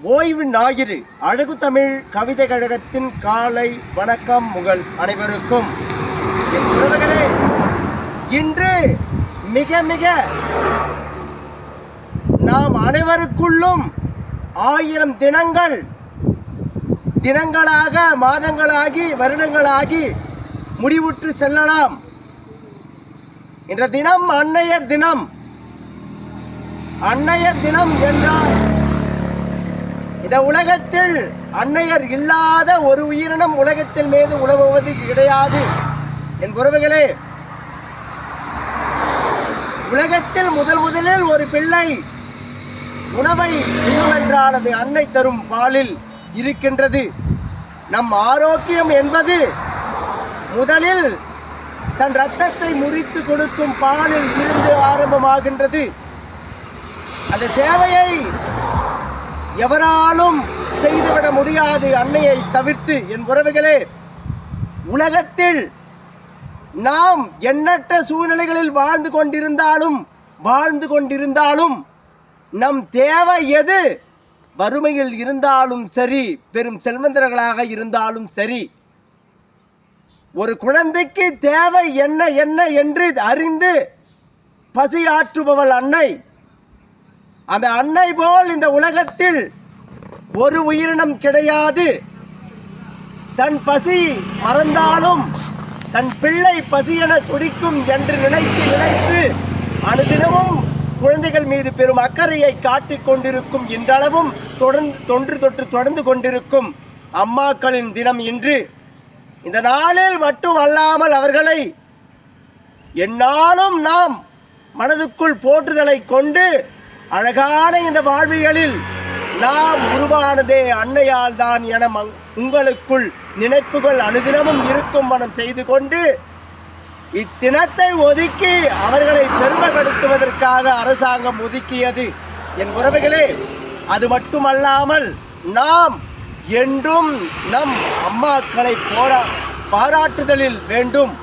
ஓய்வு ஞாயிறு அழகு தமிழ் கவிதை கழகத்தின் காலை வணக்கம் உங்கள் அனைவருக்கும். என் உறவுகளே, இன்று மிக மிக நாம் அனைவருக்குள்ளும் 1000 தினங்களாக மாதங்களாகி வருடங்களாகி முடிவுற்று செல்லலாம். இன்ற தினம் அன்னையர் தினம். அன்னையர் தினம் என்றால் இந்த உலகத்தில் அன்னையர் இல்லாத ஒரு உயிரினம் உலகத்தில் மீது உலவுவது கிடையாது. என் உறவுகளே, உலகத்தில் முதலில் ஒரு பிள்ளை உணவை என்றால் அது அன்னை தரும் பாலில் இருக்கின்றது. நம் ஆரோக்கியம் என்பது முதலில் தன் இரத்தத்தை முறித்து கொடுக்கும் பாலில் இருந்து ஆரம்பமாகின்றது. அந்த சேவையை எவராலும் செய்துவிட முடியாது அன்னையை தவிர்த்து. என் உறவுகளே, உலகத்தில் நாம் எண்ணற்ற சூழ்நிலைகளில் வாழ்ந்து கொண்டிருந்தாலும் நம் தேவை எது? வறுமையில் இருந்தாலும் சரி, பெரும் செல்வந்தர்களாக இருந்தாலும் சரி, ஒரு குழந்தைக்கு தேவை என்ன என்று அறிந்து பசியாற்றுபவள் அன்னை. அந்த அன்னை போல் இந்த உலகத்தில் ஒரு உயிரினம் கிடையாது. தன் பசி மறந்தாலும் தன் பிள்ளை பசி என துடிக்கும் என்று நினைத்து அனுதினமும் குழந்தைகள் மீது பெரும் அக்கறையை காட்டிக் கொண்டிருக்கும். இன்றளவும் தொடர்ந்து கொண்டிருக்கும் அம்மாக்களின் தினம் இன்று. இந்த நாளில் மட்டும் அல்லாமல் அவர்களை எந்நாளும் நாம் மனதுக்குள் போற்றுதலை கொண்டு அழகான இந்த வாழ்வியலில் நாம் உருவானதே அன்னையால் தான் என உங்களுக்குள் நினைப்புகள் அனுதினமும் இருக்கும் மனம் செய்து கொண்டு இத்தினத்தை ஒதுக்கி அவர்களை பெருமைப்படுத்துவதற்காக அரசாங்கம் ஒதுக்கியது. என் உறவுகளே, அது மட்டுமல்லாமல் நாம் என்றும் நம் அம்மாக்களை பாராட்டுதலில் வேண்டும்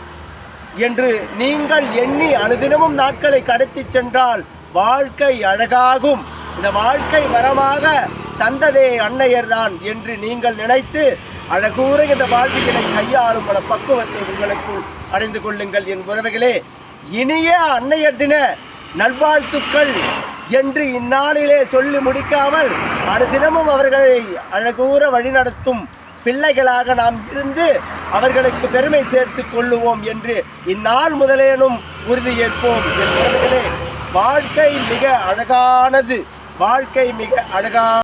என்று நீங்கள் எண்ணி அனுதினமும் நாட்களை கடத்தி சென்றால் வாழ்க்கை அழகாகும். இந்த வாழ்க்கை வரமாக தந்ததே அன்னையர் தான் என்று நீங்கள் நினைத்து அழகூற இந்த வாழ்க்கையை கையாளும் மன பக்குவத்தை உங்களுக்குள் அடைந்து கொள்ளுங்கள். என் உறவுகளே, இனிய அன்னையர் தின நல்வாழ்த்துக்கள் என்று இந்நாளிலே சொல்லி முடிக்காமல் அனுதினமும் அவர்களை அழகூற வழிநடத்தும் பிள்ளைகளாக நாம் இருந்து அவர்களுக்கு பெருமை சேர்த்து கொள்ளுவோம் என்று இந்நாள் முதலேனும் உறுதியேற்போம். என் உறவுகளே, வாழ்க்கை மிக அழகானது. வாழ்க்கை மிக அழகான